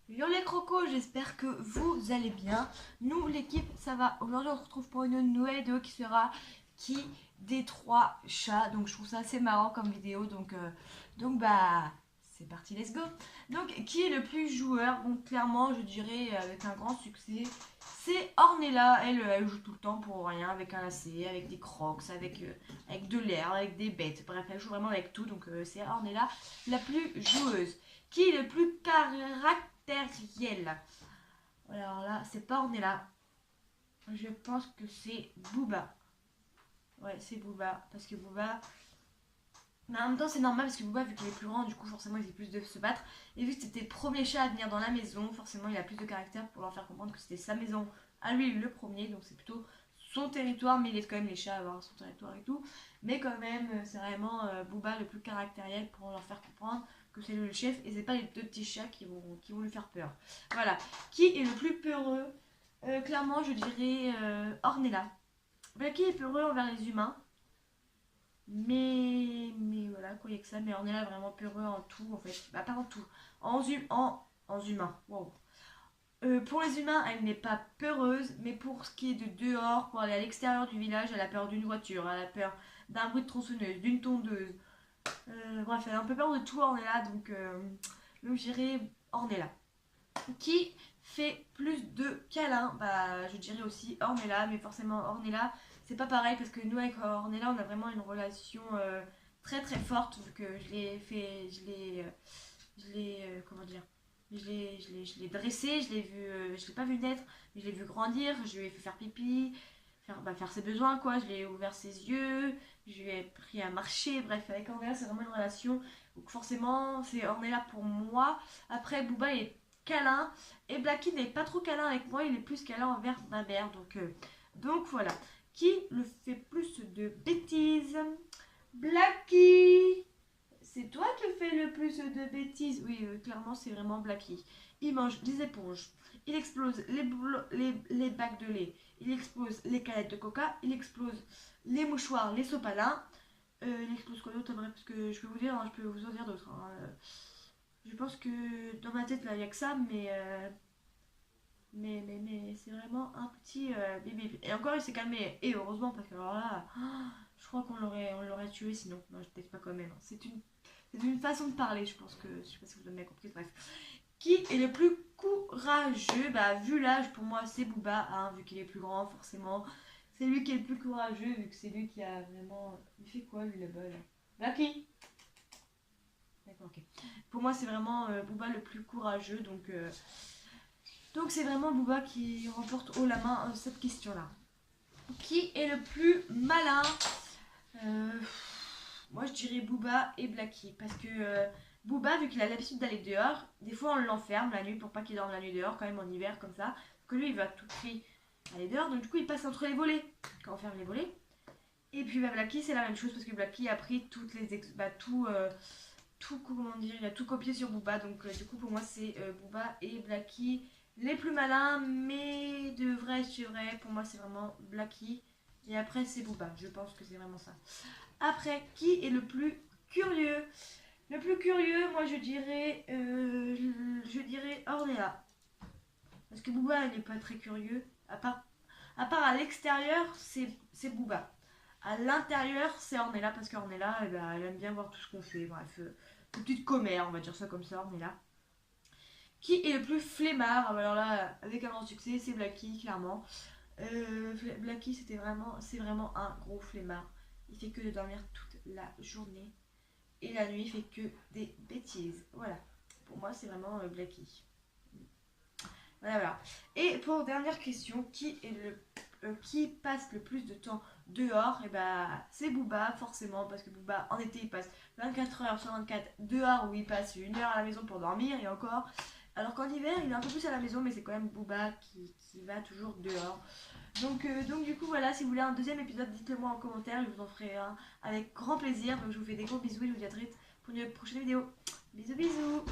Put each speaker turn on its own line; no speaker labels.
Yo les crocos, j'espère que vous allez bien. Nous, l'équipe, ça va. Aujourd'hui, on se retrouve pour une nouvelle vidéo qui sera qui des trois chats. Donc, je trouve ça assez marrant comme vidéo. Donc c'est parti, let's go. Donc, qui est le plus joueur? Bon, clairement, je dirais avec un grand succès, c'est Ornella. Elle joue tout le temps pour rien, avec un lacet, avec des crocs, avec de l'air, avec des bêtes. Bref, elle joue vraiment avec tout. Donc, c'est Ornella la plus joueuse. Qui est le plus caractériel? Alors là, c'est pas Ornella. Je pense que c'est Booba. Ouais, c'est Booba. Parce que Booba. Mais en même temps, c'est normal parce que Booba, vu qu'il est plus grand, du coup, forcément, il fait plus de se battre. Et vu que c'était le premier chat à venir dans la maison, forcément, il a plus de caractère pour leur faire comprendre que c'était sa maison à lui le premier. Donc, c'est plutôt son territoire, mais il laisse quand même les chats avoir son territoire et tout. Mais quand même, c'est vraiment Booba le plus caractériel pour leur faire comprendre que c'est lui le chef et c'est pas les deux petits chats qui vont lui faire peur. Voilà. Qui est le plus peureux? Clairement, je dirais Ornella. Qui est peureux envers les humains. Mais voilà, quoi, il y a que ça. Mais Ornella est vraiment peureux en tout, en fait. Bah, pas en tout. En humain. Wow. Pour les humains, elle n'est pas peureuse, mais pour ce qui est de dehors, pour aller à l'extérieur du village, elle a peur d'une voiture, elle a peur d'un bruit de tronçonneuse, d'une tondeuse. Bref, elle a un peu peur de tout Ornella, donc j'irai Ornella. Qui fait plus de câlins? Bah, je dirais aussi Ornella, mais forcément Ornella, c'est pas pareil parce que nous avec Ornella, on a vraiment une relation très très forte vu que je l'ai fait, comment dire, je l'ai dressé, je l'ai pas vu naître, mais je l'ai vu grandir, je lui ai fait faire pipi, faire ses besoins quoi, je lui ai ouvert ses yeux, je lui ai appris à marcher, bref, avec Ornella, c'est vraiment une relation, donc forcément, c'est Ornella pour moi. Après, Booba est câlin, et Blacky n'est pas trop câlin avec moi, il est plus câlin envers ma mère, donc voilà. Qui le fait plus de bêtises? Blacky! C'est toi qui fais le plus de bêtises. Oui, clairement, c'est vraiment Blacky. Il mange des éponges. Il explose les bacs de lait. Il explose les canettes de coca. Il explose les mouchoirs, les sopalins. Il explose quoi d'autre? Parce que je peux vous dire, hein, je peux vous en dire d'autres. Hein. Je pense que dans ma tête, là, il n'y a que ça, mais c'est vraiment un petit bébé. Et encore, il s'est calmé. Et heureusement, parce que alors là, je crois qu'on l'aurait tué sinon. Non, peut-être pas quand même. C'est une façon de parler, je pense que. Je sais pas si vous avez bien compris. Bref. Qui est le plus courageux? Bah, vu l'âge, pour moi, c'est Booba, hein, vu qu'il est plus grand, forcément. C'est lui qui est le plus courageux, vu que c'est lui qui a vraiment. Il fait quoi, lui, là-bas, là? Lucky. D'accord, ok. Pour moi, c'est vraiment Booba le plus courageux, donc c'est vraiment Booba qui remporte haut la main cette question-là. Qui est le plus malin? Euh, Moi je dirais Booba et Blacky. Parce que Booba, vu qu'il a l'habitude d'aller dehors, des fois on l'enferme la nuit pour pas qu'il dorme la nuit dehors, quand même en hiver comme ça. Que lui il va tout prix aller dehors, donc du coup il passe entre les volets quand on ferme les volets. Et puis Blacky c'est la même chose parce que Blacky a pris toutes les tout, comment dire, il a tout copié sur Booba. Donc du coup pour moi c'est Booba et Blacky les plus malins, mais de vrai, c'est vrai, pour moi c'est vraiment Blacky. Et après c'est Booba, je pense que c'est vraiment ça. Après, qui est le plus curieux? Le plus curieux, moi je dirais Ornella. Parce que Booba il n'est pas très curieux. À part à l'extérieur, c'est Booba. À l'intérieur, c'est Ornella parce qu'Ornella, elle aime bien voir tout ce qu'on fait. Bref, une petite commère, on va dire ça comme ça, Ornella. Qui est le plus flemmard? Alors là, avec un grand succès, c'est Blacky, clairement. Blacky, c'est vraiment un gros flemmard. Il fait que de dormir toute la journée. Et la nuit, il fait que des bêtises. Voilà. Pour moi, c'est vraiment Blacky. Voilà, voilà. Et pour dernière question, qui passe le plus de temps dehors? Et c'est Booba, forcément, parce que Booba, en été, il passe 24 heures sur 24 dehors, où il passe 1 heure à la maison pour dormir, et encore. Alors qu'en hiver, il est un peu plus à la maison, mais c'est quand même Booba qui va toujours dehors. Donc du coup, voilà, si vous voulez un deuxième épisode, dites-le moi en commentaire, je vous en ferai un avec grand plaisir. Donc je vous fais des gros bisous et je vous dis à très vite pour une prochaine vidéo. Bisous, bisous!